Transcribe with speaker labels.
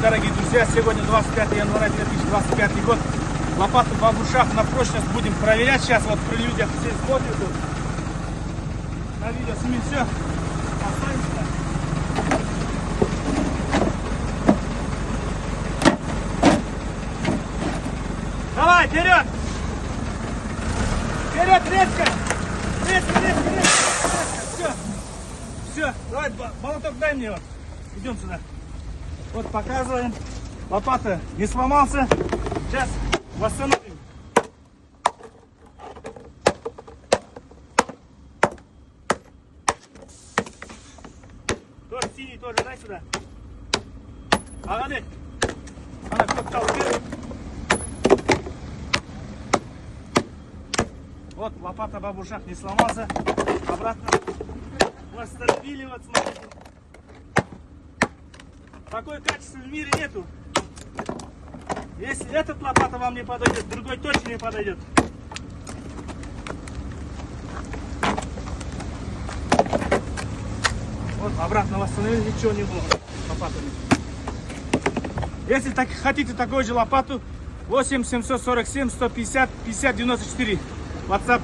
Speaker 1: Дорогие друзья, сегодня 25 января 2025 год. Лопату в ушах на прочность будем проверять. Сейчас вот при людях все смотрят тут. На видео снимем все. Останемся. Давай, вперед! Вперед, резко! Резко! Все. Все, давай, молоток дай мне вот. Идем сюда. Вот показываем. Лопата не сломался. Сейчас восстановим. Тоже синий, тоже дай сюда. Молодец. Она кто-то вперед. Вот лопата в ушах не сломался. Обратно восстановили. Вот смотрите. Такой качества в мире нету. Если этот лопата вам не подойдет, другой точно не подойдет. Вот обратно восстановили, ничего не было лопатами. Если так, хотите такую же лопату, 8 747 150 50 94 WhatsApp.